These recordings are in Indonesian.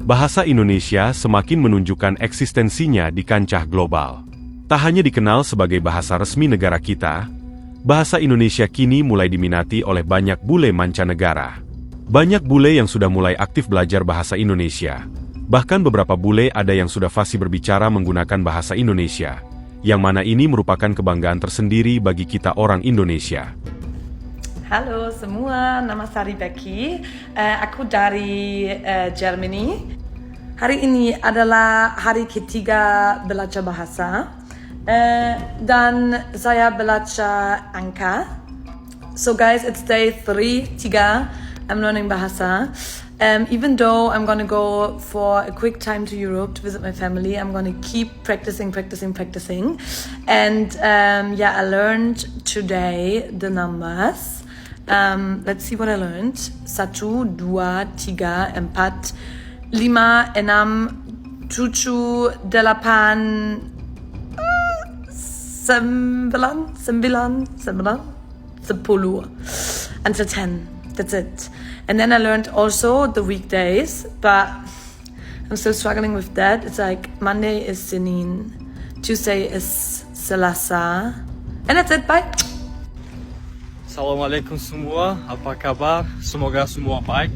bahasa Indonesia semakin menunjukkan eksistensinya di kancah global. Tak hanya dikenal sebagai bahasa resmi negara kita, bahasa Indonesia kini mulai diminati oleh banyak bule mancanegara. Banyak bule yang sudah mulai aktif belajar bahasa Indonesia. Bahkan beberapa bule ada yang sudah fasih berbicara menggunakan bahasa Indonesia, yang mana ini merupakan kebanggaan tersendiri bagi kita orang Indonesia. Halo semua, nama saya Becky. Aku dari Germany. Hari ini adalah hari ketiga belajar bahasa. Dan saya belajar angka. So guys, it's day 3, I'm learning bahasa. Even though I'm gonna go for a quick time to Europe to visit my family, I'm gonna keep practicing. And I learned today the numbers. Let's see what I learned. 1, 2, 3, 4, 5, 6, 7, 8, 9, 10. Until 10. That's it. And then I learned also the weekdays, but I'm still struggling with that. It's like Monday is Senin, Tuesday is Selasa. And that's it. Bye. Assalamualaikum semua, apa kabar? Semoga semua baik.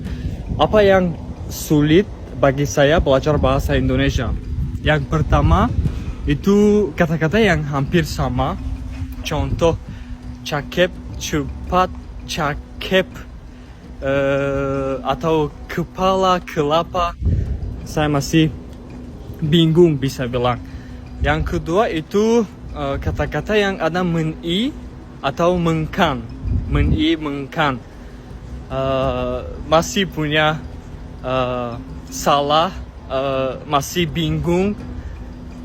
Apa yang sulit bagi saya belajar bahasa Indonesia? Yang pertama, itu kata-kata yang hampir sama. Contoh, cakep, cepat, cakep, atau kepala, kelapa. Saya masih bingung bisa bilang. Yang kedua itu kata-kata yang ada men-i atau mengkan. Men-i, mengkan. Masih punya salah, masih bingung.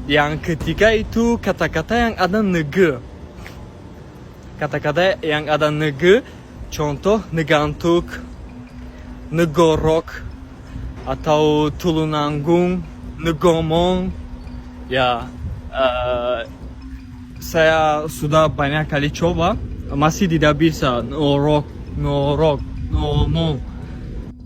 Yang ketiga itu kata-kata yang ada nege. Kata-kata yang ada nege, contoh negantuk, negorok, atau tulunanggung, negomong. Ya, saya sudah banyak kali coba, masih tidak bisa ngorok, ngomong.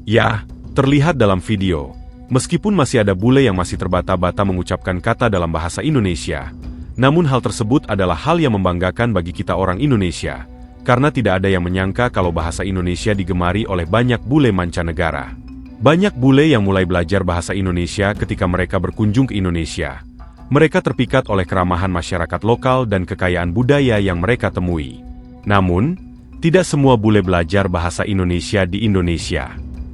Ya, terlihat dalam video. Meskipun masih ada bule yang masih terbata-bata mengucapkan kata dalam bahasa Indonesia, namun hal tersebut adalah hal yang membanggakan bagi kita orang Indonesia, karena tidak ada yang menyangka kalau bahasa Indonesia digemari oleh banyak bule mancanegara. Banyak bule yang mulai belajar bahasa Indonesia ketika mereka berkunjung ke Indonesia. Mereka terpikat oleh keramahan masyarakat lokal dan kekayaan budaya yang mereka temui. Namun, tidak semua bule belajar bahasa Indonesia di Indonesia.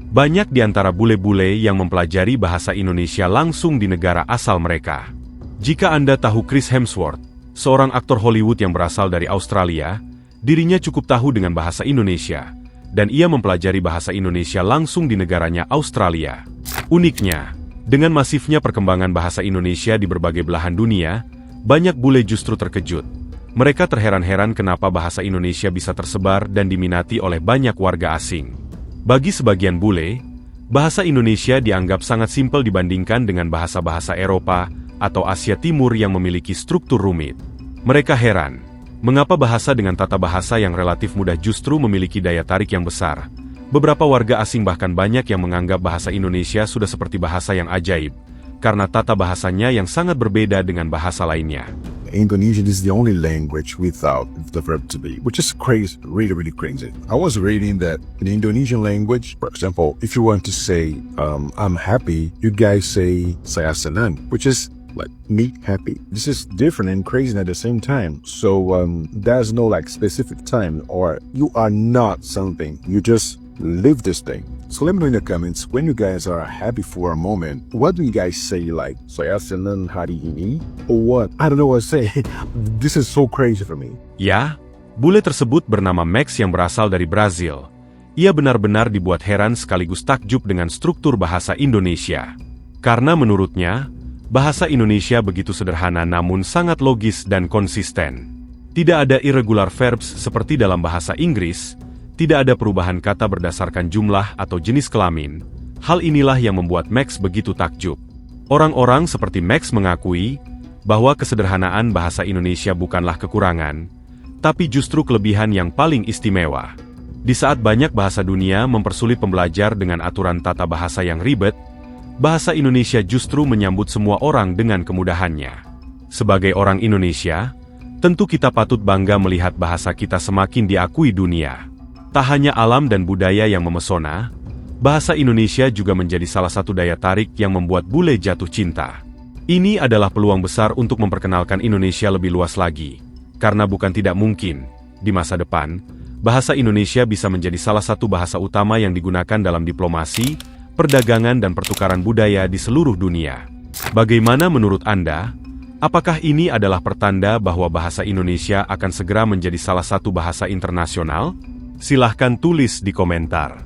Banyak di antara bule-bule yang mempelajari bahasa Indonesia langsung di negara asal mereka. Jika Anda tahu Chris Hemsworth, seorang aktor Hollywood yang berasal dari Australia, dirinya cukup tahu dengan bahasa Indonesia, dan ia mempelajari bahasa Indonesia langsung di negaranya Australia. Uniknya, dengan masifnya perkembangan bahasa Indonesia di berbagai belahan dunia, banyak bule justru terkejut. Mereka terheran-heran kenapa bahasa Indonesia bisa tersebar dan diminati oleh banyak warga asing. Bagi sebagian bule, bahasa Indonesia dianggap sangat simpel dibandingkan dengan bahasa-bahasa Eropa atau Asia Timur yang memiliki struktur rumit. Mereka heran, mengapa bahasa dengan tata bahasa yang relatif mudah justru memiliki daya tarik yang besar. Beberapa warga asing bahkan banyak yang menganggap bahasa Indonesia sudah seperti bahasa yang ajaib, karena tata bahasanya yang sangat berbeda dengan bahasa lainnya. Indonesian is the only language without the verb to be, which is crazy, really crazy. I was reading that in the Indonesian language, for example, if you want to say, I'm happy, you guys say, saya senang, which is like me happy. This is different and crazy at the same time. So there's no like specific time or you are not something. You just live this thing. So let me know in the comments when you guys are happy for a moment. What do you guys say like saya senang hari ini or what? I don't know what to say. This is so crazy for me. Ya, bule tersebut bernama Max yang berasal dari Brazil. Ia benar-benar dibuat heran sekaligus takjub dengan struktur bahasa Indonesia. Karena menurutnya, bahasa Indonesia begitu sederhana namun sangat logis dan konsisten. Tidak ada irregular verbs seperti dalam bahasa Inggris, tidak ada perubahan kata berdasarkan jumlah atau jenis kelamin. Hal inilah yang membuat Max begitu takjub. Orang-orang seperti Max mengakui bahwa kesederhanaan bahasa Indonesia bukanlah kekurangan, tapi justru kelebihan yang paling istimewa. Di saat banyak bahasa dunia mempersulit pembelajar dengan aturan tata bahasa yang ribet, bahasa Indonesia justru menyambut semua orang dengan kemudahannya. Sebagai orang Indonesia, tentu kita patut bangga melihat bahasa kita semakin diakui dunia. Tak hanya alam dan budaya yang memesona, bahasa Indonesia juga menjadi salah satu daya tarik yang membuat bule jatuh cinta. Ini adalah peluang besar untuk memperkenalkan Indonesia lebih luas lagi, karena bukan tidak mungkin, di masa depan, bahasa Indonesia bisa menjadi salah satu bahasa utama yang digunakan dalam diplomasi, perdagangan dan pertukaran budaya di seluruh dunia. Bagaimana menurut Anda? Apakah ini adalah pertanda bahwa bahasa Indonesia akan segera menjadi salah satu bahasa internasional? Silahkan tulis di komentar.